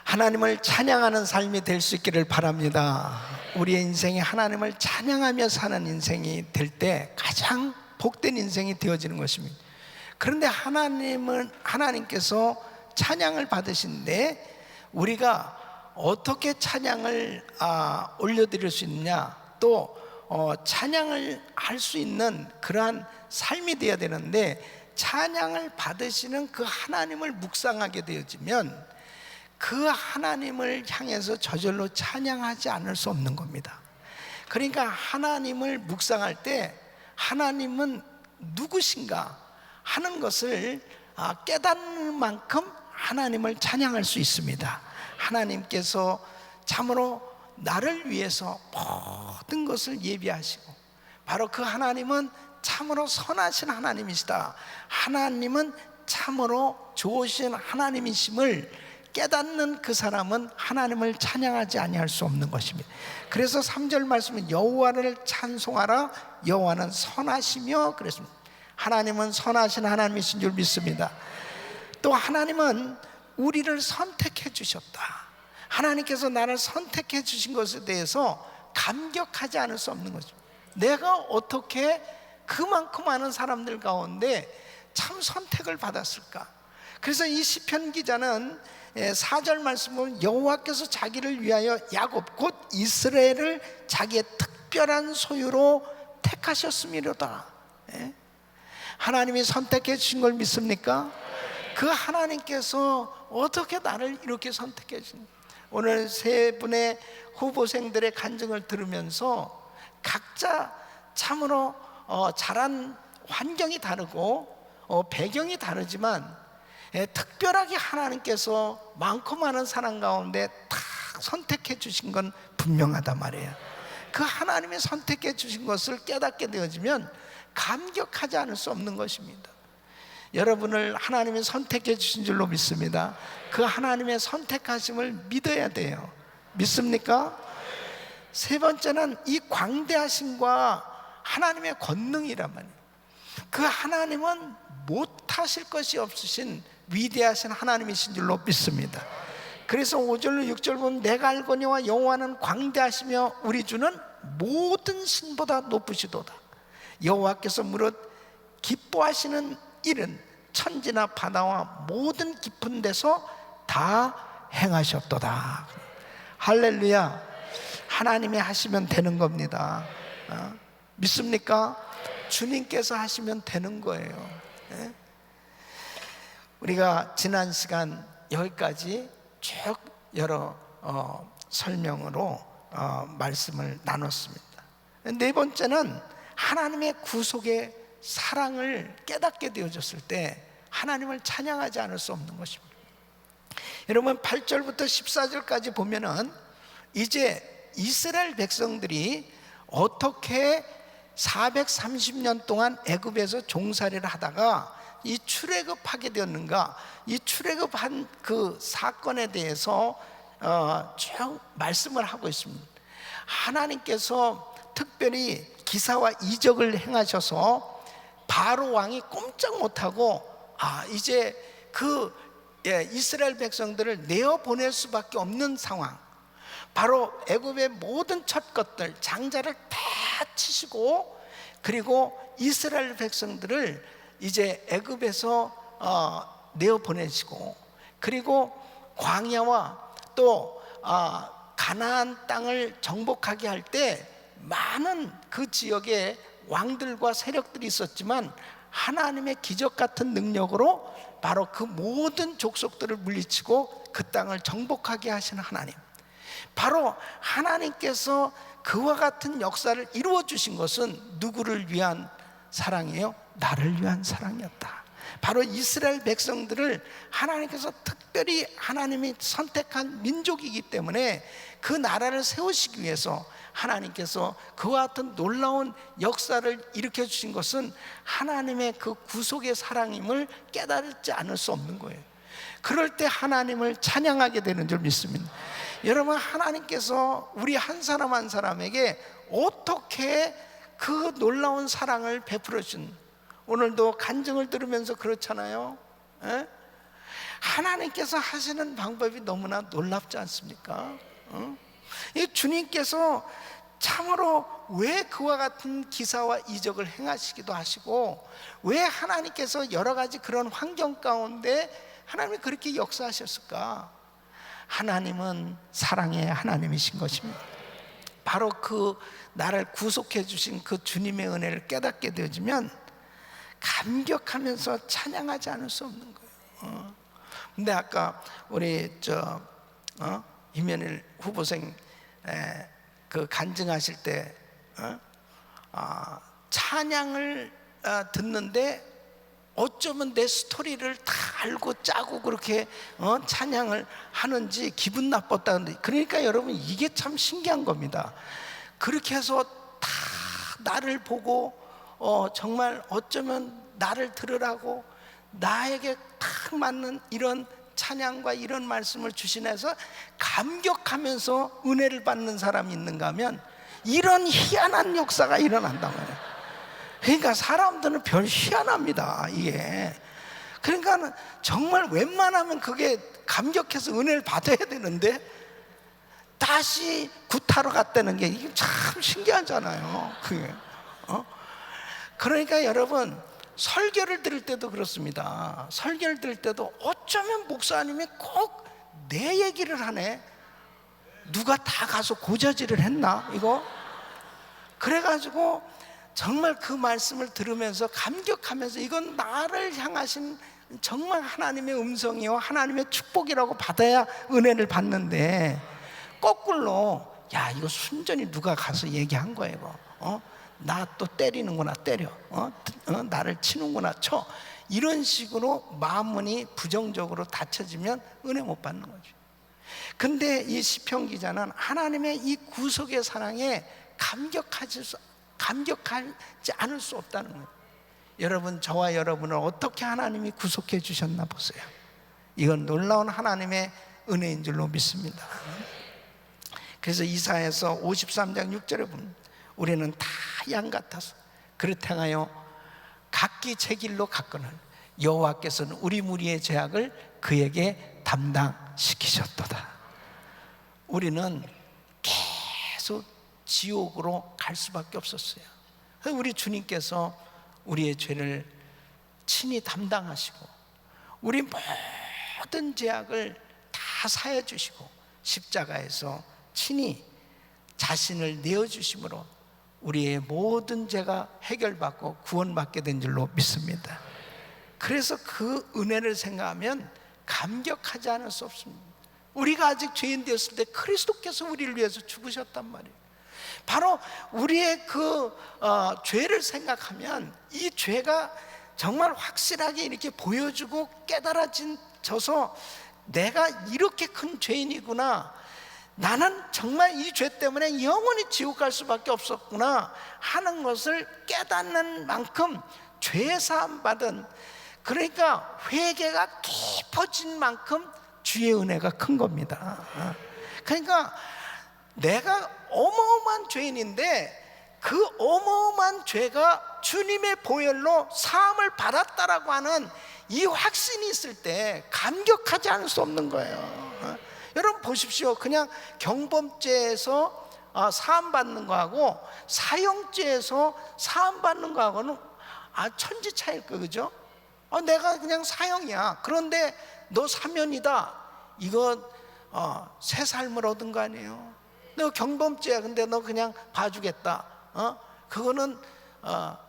하나님을 찬양하는 삶이 될 수 있기를 바랍니다. 우리의 인생이 하나님을 찬양하며 사는 인생이 될 때 가장 복된 인생이 되어지는 것입니다. 그런데 하나님께서 찬양을 받으신데 우리가 어떻게 찬양을 올려드릴 수 있느냐, 또 찬양을 할 수 있는 그러한 삶이 되어야 되는데, 찬양을 받으시는 그 하나님을 묵상하게 되어지면 그 하나님을 향해서 저절로 찬양하지 않을 수 없는 겁니다. 그러니까 하나님을 묵상할 때 하나님은 누구신가 하는 것을 깨닫는 만큼 하나님을 찬양할 수 있습니다. 하나님께서 참으로 나를 위해서 모든 것을 예비하시고, 바로 그 하나님은 참으로 선하신 하나님이시다, 하나님은 참으로 좋으신 하나님이심을 깨닫는 그 사람은 하나님을 찬양하지 아니할 수 없는 것입니다. 그래서 3절 말씀은 여호와를 찬송하라, 여호와는 선하시며 그랬습니다. 하나님은 선하신 하나님이신 줄 믿습니다. 또 하나님은 우리를 선택해 주셨다. 하나님께서 나를 선택해 주신 것에 대해서 감격하지 않을 수 없는 것입니다. 내가 어떻게 그만큼 많은 사람들 가운데 참 선택을 받았을까? 그래서 이 시편 기자는 4절 말씀은 여호와께서 자기를 위하여 야곱 곧 이스라엘을 자기의 특별한 소유로 택하셨음이로다. 하나님이 선택해 주신 걸 믿습니까? 그 하나님께서 어떻게 나를 이렇게 선택해 주신, 오늘 세 분의 후보생들의 간증을 들으면서 각자 참으로 자란 환경이 다르고 배경이 다르지만 특별하게 하나님께서 많고 많은 사람 가운데 다 선택해 주신 건 분명하단 말이에요. 그 하나님이 선택해 주신 것을 깨닫게 되어지면 감격하지 않을 수 없는 것입니다. 여러분을 하나님이 선택해 주신 줄로 믿습니다. 그 하나님의 선택하심을 믿어야 돼요. 믿습니까? 세 번째는 이 광대하심과 하나님의 권능이란 말이에요. 그 하나님은 못하실 것이 없으신 위대하신 하나님이신 줄로 믿습니다. 그래서 5절로 6절 보면 내가 알거니와 여호와는 광대하시며 우리 주는 모든 신보다 높으시도다. 여호와께서 무릇 기뻐하시는 일은 천지나 바다와 모든 깊은 데서 다 행하셨도다. 할렐루야. 하나님이 하시면 되는 겁니다. 믿습니까? 주님께서 하시면 되는 거예요. 우리가 지난 시간 여기까지 쭉 여러 설명으로 말씀을 나눴습니다. 네 번째는 하나님의 구속의 사랑을 깨닫게 되어졌을 때 하나님을 찬양하지 않을 수 없는 것입니다. 여러분 8절부터 14절까지 보면은 이제 이스라엘 백성들이 어떻게 430년 동안 애굽에서 종살이를 하다가 이 출애굽하게 되었는가, 이 출애굽한 그 사건에 대해서 쭉 말씀을 하고 있습니다. 하나님께서 특별히 기사와 이적을 행하셔서 바로 왕이 꼼짝 못하고 이제 그 이스라엘 백성들을 내어 보낼 수밖에 없는 상황, 바로 애굽의 모든 첫 것들 장자를 다 치시고, 그리고 이스라엘 백성들을 이제 애굽에서 내어 보내시고, 그리고 광야와 또 가나안 땅을 정복하게 할 때 많은 그 지역에 왕들과 세력들이 있었지만 하나님의 기적 같은 능력으로 바로 그 모든 족속들을 물리치고 그 땅을 정복하게 하시는 하나님, 바로 하나님께서 그와 같은 역사를 이루어 주신 것은 누구를 위한 사랑이에요? 나를 위한 사랑이었다. 바로 이스라엘 백성들을 하나님께서 특별히 하나님이 선택한 민족이기 때문에 그 나라를 세우시기 위해서 하나님께서 그와 같은 놀라운 역사를 일으켜 주신 것은 하나님의 그 구속의 사랑임을 깨달지 않을 수 없는 거예요. 그럴 때 하나님을 찬양하게 되는 줄 믿습니다. 여러분, 하나님께서 우리 한 사람 한 사람에게 어떻게 그 놀라운 사랑을 베풀어 주신, 오늘도 간증을 들으면서 그렇잖아요. 하나님께서 하시는 방법이 너무나 놀랍지 않습니까? 이 주님께서 참으로 왜 그와 같은 기사와 이적을 행하시기도 하시고, 왜 하나님께서 여러 가지 그런 환경 가운데 하나님이 그렇게 역사하셨을까? 하나님은 사랑의 하나님이신 것입니다. 바로 그 나를 구속해 주신 그 주님의 은혜를 깨닫게 되어지면 감격하면서 찬양하지 않을 수 없는 거예요. 근데 아까 우리 이면일 후보생 그 간증하실 때 찬양을 듣는데 어쩌면 내 스토리를 다 알고 짜고 그렇게 찬양을 하는지 기분 나빴다는데, 그러니까 여러분 이게 참 신기한 겁니다. 그렇게 해서 다 나를 보고 정말 어쩌면 나를 들으라고 나에게 딱 맞는 이런 찬양과 이런 말씀을 주시면서 감격하면서 은혜를 받는 사람이 있는가 하면 이런 희한한 역사가 일어난단 말이에요. 그러니까 사람들은 별 희한합니다, 이게. 그러니까 정말 웬만하면 그게 감격해서 은혜를 받아야 되는데 다시 구타로 갔다는 게 이게 참 신기하잖아요, 그게. 그러니까 여러분, 설교를 들을 때도 그렇습니다. 설교를 들을 때도 어쩌면 목사님이 꼭 내 얘기를 하네. 누가 다 가서 고자질을 했나 이거? 그래가지고 정말 그 말씀을 들으면서 감격하면서 이건 나를 향하신 정말 하나님의 음성이요 하나님의 축복이라고 받아야 은혜를 받는데, 거꾸로 야 이거 순전히 누가 가서 얘기한 거야 이거. 나 또 때리는구나, 때려. 나를 치는구나, 쳐. 이런 식으로 마음문이 부정적으로 닫혀지면 은혜 못 받는 거죠. 근데 이 시편 기자는 하나님의 이 구속의 사랑에 감격하지 않을 수 없다는 거예요. 여러분, 저와 여러분을 어떻게 하나님이 구속해 주셨나 보세요. 이건 놀라운 하나님의 은혜인 줄로 믿습니다. 그래서 이사야서 53장 6절에 보면 우리는 다 양 같아서 그릇 행하여 각기 제 길로 갔거늘 여호와께서는 우리 무리의 죄악을 그에게 담당시키셨도다. 우리는 계속 지옥으로 갈 수밖에 없었어요. 우리 주님께서 우리의 죄를 친히 담당하시고 우리 모든 죄악을 다 사해 주시고 십자가에서 친히 자신을 내어주심으로 우리의 모든 죄가 해결받고 구원받게 된 줄로 믿습니다. 그래서 그 은혜를 생각하면 감격하지 않을 수 없습니다. 우리가 아직 죄인 되었을 때 그리스도께서 우리를 위해서 죽으셨단 말이에요. 바로 우리의 그 죄를 생각하면 이 죄가 정말 확실하게 이렇게 보여주고 깨달아져서 내가 이렇게 큰 죄인이구나, 나는 정말 이 죄 때문에 영원히 지옥 갈 수밖에 없었구나 하는 것을 깨닫는 만큼 죄사함 받은, 그러니까 회개가 깊어진 만큼 주의 은혜가 큰 겁니다. 그러니까 내가 어마어마한 죄인인데 그 어마어마한 죄가 주님의 보혈로 사함을 받았다라고 하는 이 확신이 있을 때 감격하지 않을 수 없는 거예요. 여러분 보십시오. 그냥 경범죄에서 사함받는 거하고 사형죄에서 사함받는 거하고는 천지 차이일 거예요, 그죠? 내가 그냥 사형이야. 그런데 너 사면이다. 이거 새 삶을 얻은 거 아니에요? 너 경범죄야. 근데 너 그냥 봐주겠다. 그거는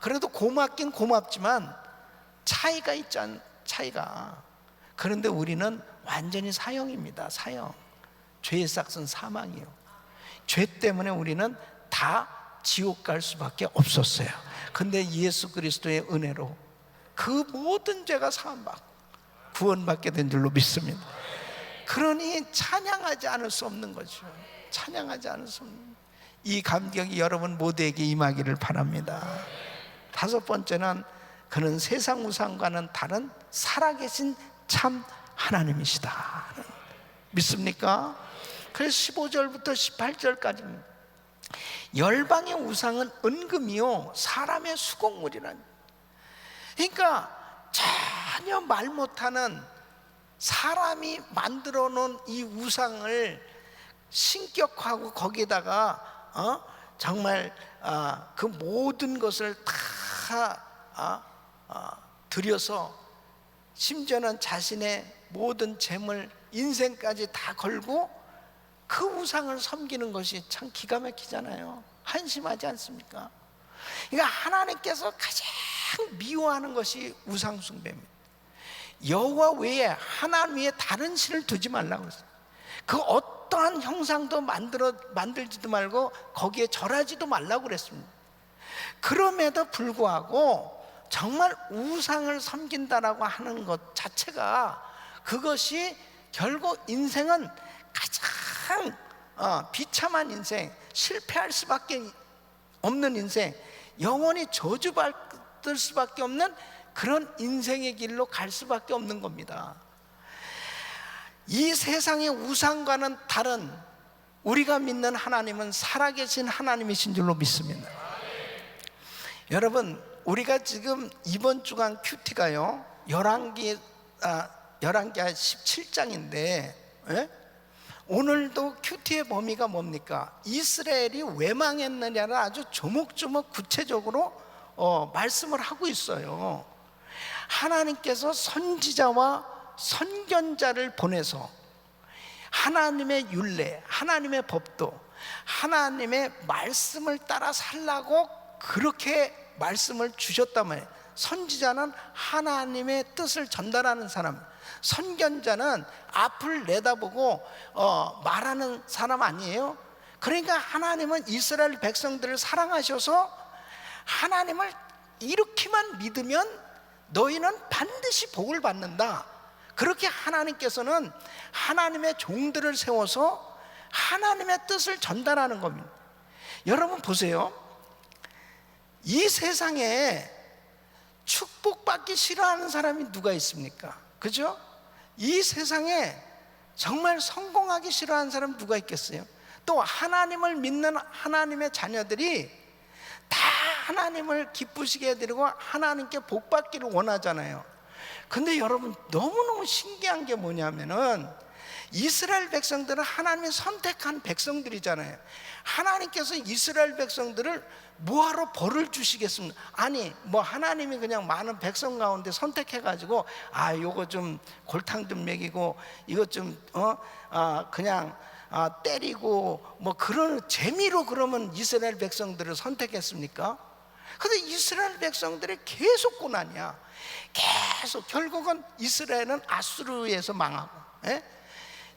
그래도 고맙긴 고맙지만 차이가 있잖아, 차이가. 그런데 우리는 완전히 사형입니다. 사형. 죄의 삭은 사망이요. 죄 때문에 우리는 다 지옥 갈 수밖에 없었어요. 근데 예수 그리스도의 은혜로 그 모든 죄가 사함받고 구원받게 된 줄로 믿습니다. 그러니 찬양하지 않을 수 없는 거죠. 찬양하지 않을 수 없는, 이 감격이 여러분 모두에게 임하기를 바랍니다. 다섯 번째는 그는 세상 우상과는 다른 살아계신 참 하나님이시다. 믿습니까? 그래서 15절부터 18절까지 열방의 우상은 은금이요 사람의 수공물이라니. 그러니까 전혀 말 못하는 사람이 만들어 놓은 이 우상을 신격화하고 거기에다가 정말 그 모든 것을 다 들여서 심지어는 자신의 모든 재물, 인생까지 다 걸고 그 우상을 섬기는 것이 참 기가 막히잖아요. 한심하지 않습니까? 그러니까 하나님께서 가장 미워하는 것이 우상 숭배입니다. 여호와 외에 하나님 외에 다른 신을 두지 말라고 했어요. 그 어떠한 형상도 만들지도 말고 거기에 절하지도 말라고 그랬습니다. 그럼에도 불구하고 정말 우상을 섬긴다라고 하는 것 자체가, 그것이 결국 인생은 가장 비참한 인생, 실패할 수밖에 없는 인생, 영원히 저주받을 수밖에 없는 그런 인생의 길로 갈 수밖에 없는 겁니다. 이 세상의 우상과는 다른 우리가 믿는 하나님은 살아계신 하나님이신 줄로 믿습니다. 여러분, 우리가 지금 이번 주간 큐티가요 열왕기하 17장인데 오늘도 큐티의 범위가 뭡니까? 이스라엘이 왜 망했느냐를 아주 조목조목 구체적으로 말씀을 하고 있어요. 하나님께서 선지자와 선견자를 보내서 하나님의 율례, 하나님의 법도, 하나님의 말씀을 따라 살라고 그렇게 말씀을 주셨다면, 선지자는 하나님의 뜻을 전달하는 사람, 선견자는 앞을 내다보고 말하는 사람 아니에요? 그러니까 하나님은 이스라엘 백성들을 사랑하셔서 하나님을 이렇게만 믿으면 너희는 반드시 복을 받는다, 그렇게 하나님께서는 하나님의 종들을 세워서 하나님의 뜻을 전달하는 겁니다. 여러분 보세요. 이 세상에 축복받기 싫어하는 사람이 누가 있습니까? 그죠? 이 세상에 정말 성공하기 싫어하는 사람 누가 있겠어요? 또 하나님을 믿는 하나님의 자녀들이 다 하나님을 기쁘시게 해드리고 하나님께 복받기를 원하잖아요. 근데 여러분, 너무너무 신기한 게 뭐냐면은 이스라엘 백성들은 하나님이 선택한 백성들이잖아요. 하나님께서 이스라엘 백성들을 뭐하러 벌을 주시겠습니까? 아니, 뭐 하나님이 그냥 많은 백성 가운데 선택해가지고 요거 좀 골탕 좀 먹이고 이거 좀 그냥 때리고 뭐 그런 재미로 그러면 이스라엘 백성들을 선택했습니까? 근데 이스라엘 백성들이 계속 고난이야. 계속. 결국은 이스라엘은 아수르에서 망하고,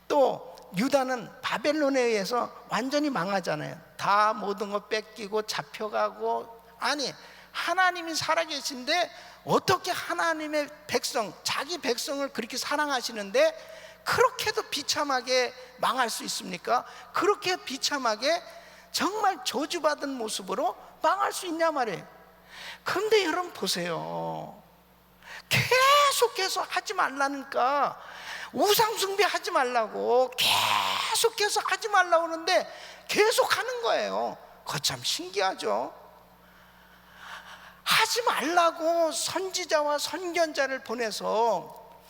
또 유다는 바벨론에 의해서 완전히 망하잖아요. 다 모든 거 뺏기고 잡혀가고. 아니, 하나님이 살아계신데 어떻게 하나님의 백성, 자기 백성을 그렇게 사랑하시는데 그렇게도 비참하게 망할 수 있습니까? 그렇게 비참하게 정말 저주받은 모습으로 망할 수 있냐 말이에요. 그런데 여러분 보세요. 계속해서 하지 말라니까, 우상숭배 하지 말라고 계속해서 하지 말라고 하는데 계속 하는 거예요. 그거 참 신기하죠. 하지 말라고 선지자와 선견자를 보내서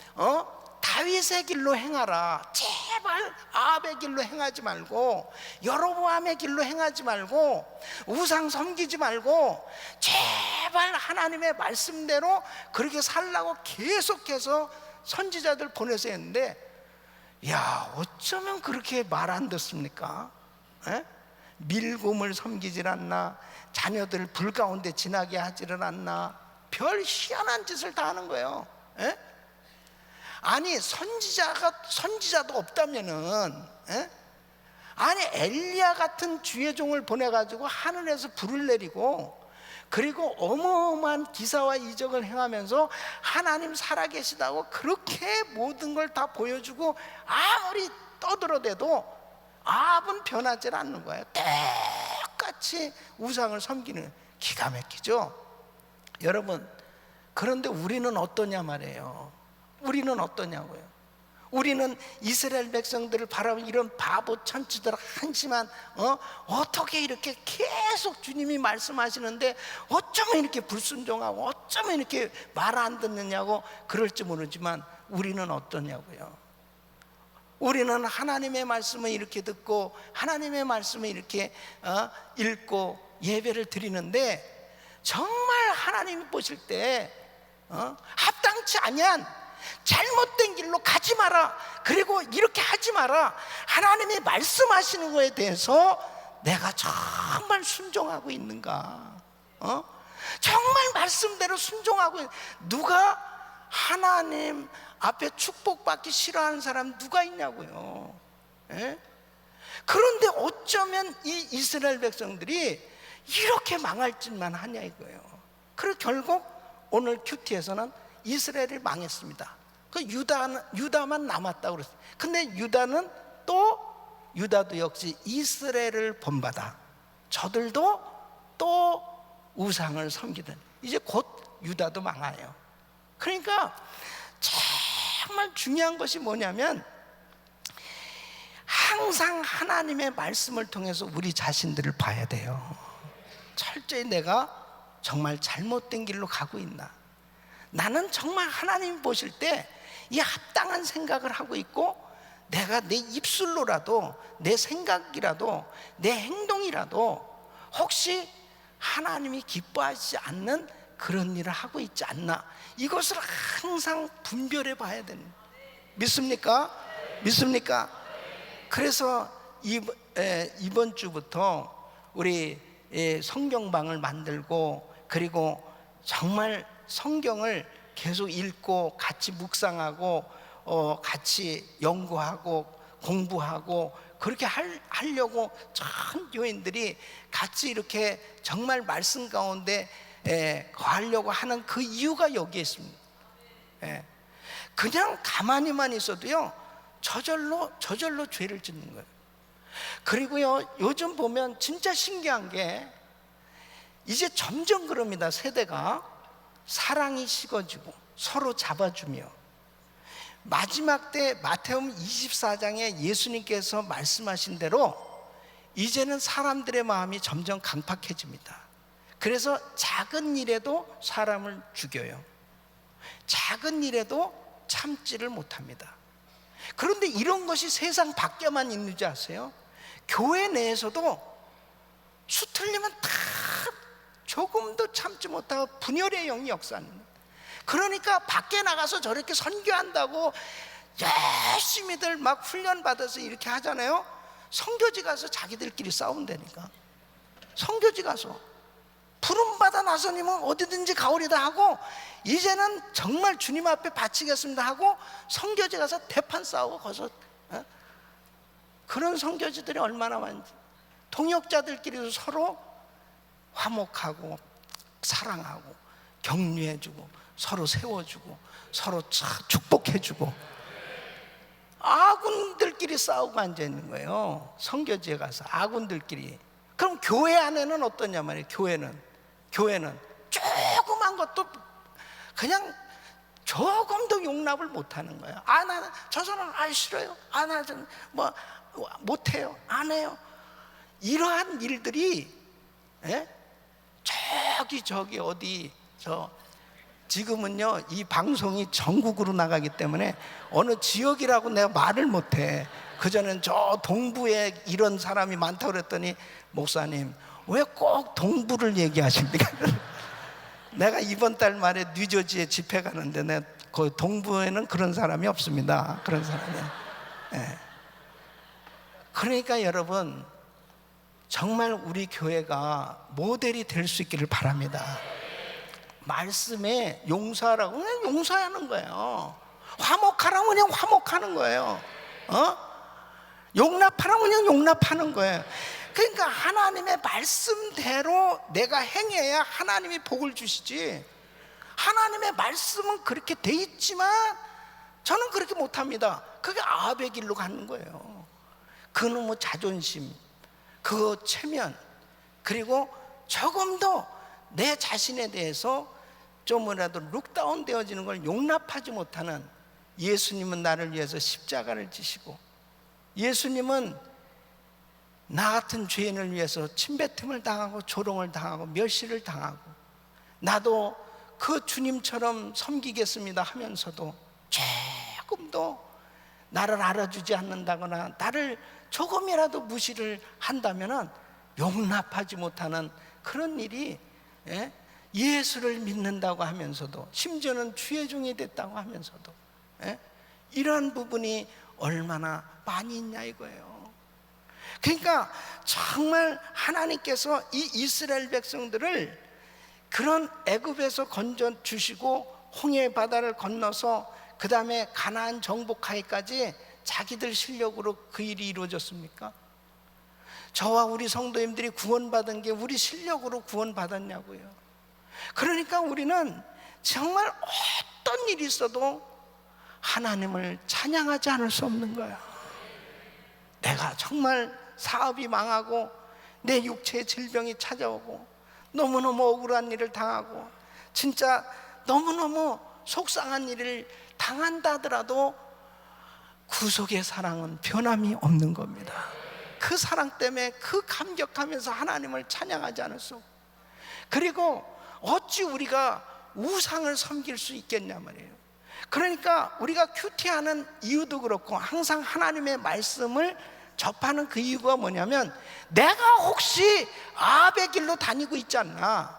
다윗의 길로 행하라, 제발 아합의 길로 행하지 말고 여로보암의 길로 행하지 말고 우상 섬기지 말고 제발 하나님의 말씀대로 그렇게 살라고 계속해서 선지자들 보내서 했는데, 야, 어쩌면 그렇게 말 안 듣습니까? 밀곰을 섬기질 않나, 자녀들을 불 가운데 지나게 하지를 않나, 별 희한한 짓을 다 하는 거예요. 아니, 선지자도 없다면은, 아니, 엘리야 같은 주의 종을 보내가지고 하늘에서 불을 내리고, 그리고 어마어마한 기사와 이적을 행하면서 하나님 살아계시다고 그렇게 모든 걸 다 보여주고 아무리 떠들어대도 아합은 변하지 않는 거예요. 똑같이 우상을 섬기는. 기가 막히죠. 여러분, 그런데 우리는 어떠냐 말이에요. 우리는 어떠냐고요. 우리는 이스라엘 백성들을 바라보는 이런 바보 천치들, 한심한 어떻게 이렇게 계속 주님이 말씀하시는데 어쩌면 이렇게 불순종하고 어쩌면 이렇게 말 안 듣느냐고 그럴지 모르지만, 우리는 어떠냐고요. 우리는 하나님의 말씀을 이렇게 듣고 하나님의 말씀을 이렇게 읽고 예배를 드리는데, 정말 하나님이 보실 때 합당치 아니한 잘못된 길로 가지 마라, 그리고 이렇게 하지 마라, 하나님이 말씀하시는 거에 대해서 내가 정말 순종하고 있는가? 정말 말씀대로 순종하고, 누가 하나님 앞에 축복받기 싫어하는 사람 누가 있냐고요. 예? 그런데 어쩌면 이 이스라엘 백성들이 이렇게 망할 짓만 하냐 이거예요. 그리고 결국 오늘 큐티에서는 이스라엘이 망했습니다. 그 유다만 남았다고 그랬어요. 근데 유다도 역시 이스라엘을 본받아 저들도 또 우상을 섬기던, 이제 곧 유다도 망해요. 그러니까 정말 중요한 것이 뭐냐면, 항상 하나님의 말씀을 통해서 우리 자신들을 봐야 돼요. 철저히 내가 정말 잘못된 길로 가고 있나, 나는 정말 하나님 보실 때 이 합당한 생각을 하고 있고, 내가 내 입술로라도, 내 생각이라도, 내 행동이라도 혹시 하나님이 기뻐하지 않는 그런 일을 하고 있지 않나, 이것을 항상 분별해 봐야 되는, 믿습니까? 믿습니까? 그래서 이번 주부터 우리 성경방을 만들고, 그리고 정말 성경을 계속 읽고 같이 묵상하고 같이 연구하고 공부하고 그렇게 하려고 전 교인들이 같이 이렇게 정말 말씀 가운데 거하려고 하는 그 이유가 여기에 있습니다. 그냥 가만히만 있어도요, 저절로 죄를 짓는 거예요. 그리고요, 요즘 보면 진짜 신기한 게, 이제 점점 그럽니다. 세대가 사랑이 식어지고 서로 잡아주며, 마지막 때 마태복음 24장에 예수님께서 말씀하신 대로 이제는 사람들의 마음이 점점 강팍해집니다. 그래서 작은 일에도 사람을 죽여요. 작은 일에도 참지를 못합니다. 그런데 이런 것이 세상 밖에만 있는 줄 아세요? 교회 내에서도 수틀리면 다 조금도 참지 못하고 분열의 영이 역사하는 거예요. 그러니까 밖에 나가서 저렇게 선교한다고 열심히들 막 훈련받아서 이렇게 하잖아요. 선교지 가서 자기들끼리 싸운다니까. 선교지 가서 부름받아 나서님은 어디든지 가오리다 하고, 이제는 정말 주님 앞에 바치겠습니다 하고 선교지 가서 대판 싸우고 거기서 그런 선교지들이 얼마나 많은지. 동역자들끼리도 서로 화목하고 사랑하고 격려해주고 서로 세워주고 서로 축복해주고, 아군들끼리 싸우고 앉아있는 거예요. 선교지에 가서 아군들끼리. 그럼 교회 안에는 어떠냐 말이에요. 교회는 조그만 것도 그냥 조금도 용납을 못하는 거예요. 나는 저 사람 싫어요. 나는 뭐 못해요. 안 해요. 이러한 일들이 저기 어디 지금은요 이 방송이 전국으로 나가기 때문에 어느 지역이라고 내가 말을 못해. 그전엔 저 동부에 이런 사람이 많다고 그랬더니, 목사님 왜 꼭 동부를 얘기하십니까? 내가 이번 달 말에 뉴저지에 집회 가는데, 내가 그 동부에는 그런 사람이 없습니다. 그런 사람이. 그러니까 여러분, 정말 우리 교회가 모델이 될 수 있기를 바랍니다. 말씀에 용서하라고 그냥 용서하는 거예요. 화목하라고 그냥 화목하는 거예요. 용납하라고 그냥 용납하는 거예요. 그러니까 하나님의 말씀대로 내가 행해야 하나님이 복을 주시지, 하나님의 말씀은 그렇게 돼 있지만 저는 그렇게 못합니다. 그게 아합의 길로 가는 거예요. 그놈의 자존심, 그 체면, 그리고 조금 더 내 자신에 대해서 좀이라도 룩다운 되어지는 걸 용납하지 못하는, 예수님은 나를 위해서 십자가를 지시고, 예수님은 나 같은 죄인을 위해서 침뱉음을 당하고 조롱을 당하고 멸시를 당하고, 나도 그 주님처럼 섬기겠습니다 하면서도 조금도 나를 알아주지 않는다거나 나를 조금이라도 무시를 한다면은 용납하지 못하는 그런 일이, 예수를 믿는다고 하면서도, 심지어는 주의 종이 됐다고 하면서도 이러한 부분이 얼마나 많이 있냐 이거예요. 그러니까 정말 하나님께서 이 이스라엘 백성들을 그런 애굽에서 건져 주시고 홍해 바다를 건너서 그 다음에 가나안 정복하기까지 자기들 실력으로 그 일이 이루어졌습니까? 저와 우리 성도님들이 구원받은 게 우리 실력으로 구원받았냐고요. 그러니까 우리는 정말 어떤 일이 있어도 하나님을 찬양하지 않을 수 없는 거야. 내가 정말 사업이 망하고 내 육체의 질병이 찾아오고 너무너무 억울한 일을 당하고 진짜 너무너무 속상한 일을 당한다 하더라도 구속의 사랑은 변함이 없는 겁니다. 그 사랑 때문에 그 감격하면서 하나님을 찬양하지 않을 수 없고, 그리고 어찌 우리가 우상을 섬길 수 있겠냐 말이에요. 그러니까 우리가 큐티하는 이유도 그렇고 항상 하나님의 말씀을 접하는 그 이유가 뭐냐면, 내가 혹시 아합의 길로 다니고 있지 않나,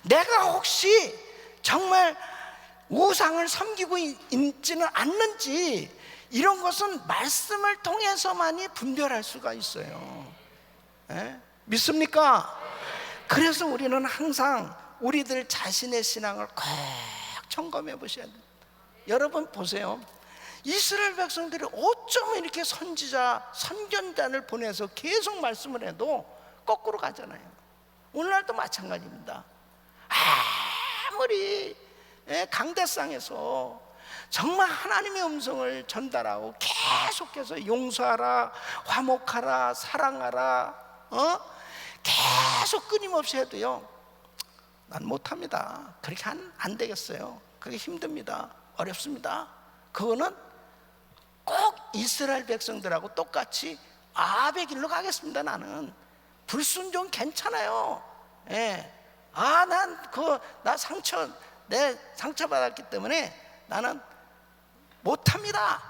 내가 혹시 정말 우상을 섬기고 있지는 않는지, 이런 것은 말씀을 통해서만이 분별할 수가 있어요. 믿습니까? 그래서 우리는 항상 우리들 자신의 신앙을 꼭 점검해 보셔야 돼요. 여러분 보세요. 이스라엘 백성들이 어쩌면 이렇게 선지자, 선견자를 보내서 계속 말씀을 해도 거꾸로 가잖아요. 오늘날도 마찬가지입니다. 아무리 강대상에서 정말 하나님의 음성을 전달하고 계속해서 용서하라, 화목하라, 사랑하라, 계속 끊임없이 해도요, 난 못합니다. 그렇게 안 되겠어요. 그게 힘듭니다. 어렵습니다. 그거는 꼭 이스라엘 백성들하고 똑같이 아합의 길로 가겠습니다. 나는 불순종 괜찮아요. 나 상처 받았기 때문에 나는 못합니다.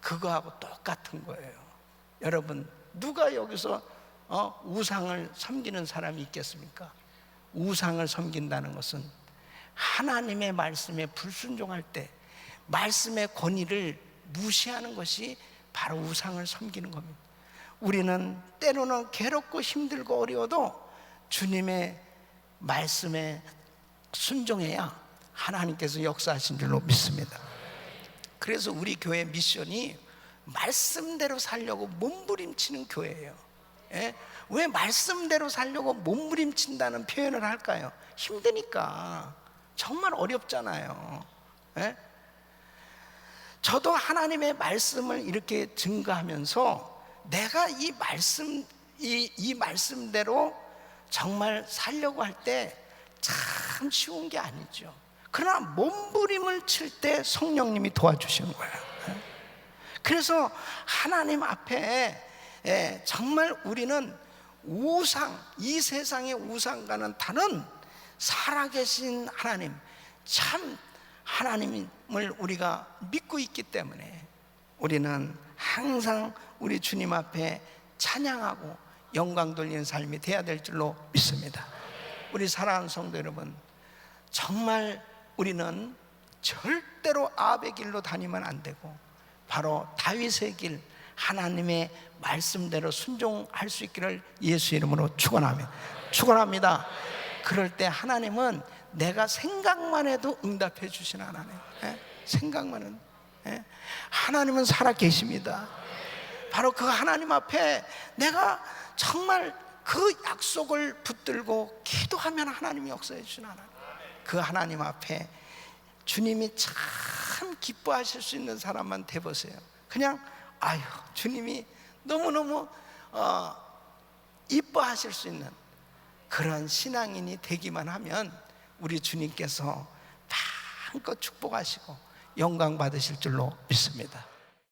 그거하고 똑같은 거예요. 여러분, 누가 여기서 우상을 섬기는 사람이 있겠습니까? 우상을 섬긴다는 것은 하나님의 말씀에 불순종할 때 말씀의 권위를 무시하는 것이 바로 우상을 섬기는 겁니다. 우리는 때로는 괴롭고 힘들고 어려워도 주님의 말씀에 순종해야 하나님께서 역사하신 줄로 믿습니다. 그래서 우리 교회 미션이 말씀대로 살려고 몸부림치는 교회예요. 왜 말씀대로 살려고 몸부림친다는 표현을 할까요? 힘드니까. 정말 어렵잖아요. 저도 하나님의 말씀을 이렇게 증거하면서 내가 이 말씀대로 정말 살려고 할 때 참 쉬운 게 아니죠. 그러나 몸부림을 칠 때 성령님이 도와주시는 거예요. 그래서 하나님 앞에 정말 우리는 우상, 이 세상의 우상과는 다른 살아계신 하나님, 참 하나님을 우리가 믿고 있기 때문에 우리는 항상 우리 주님 앞에 찬양하고 영광 돌리는 삶이 돼야 될 줄로 믿습니다. 우리 사랑하는 성도 여러분, 정말 우리는 절대로 아합의 길로 다니면 안 되고 바로 다윗의 길, 하나님의 말씀대로 순종할 수 있기를 예수 이름으로 축원합니다. 그럴 때 하나님은 내가 생각만 해도 응답해 주시는 하나님. 생각만 해도. 하나님은 살아 계십니다. 바로 그 하나님 앞에 내가 정말 그 약속을 붙들고 기도하면 하나님이 역사해 주시는 하나님. 그 하나님 앞에 주님이 참 기뻐하실 수 있는 사람만 돼보세요. 그냥 주님이 너무너무 이뻐하실 수 있는 그런 신앙인이 되기만 하면 우리 주님께서 마음껏 축복하시고 영광 받으실 줄로 믿습니다.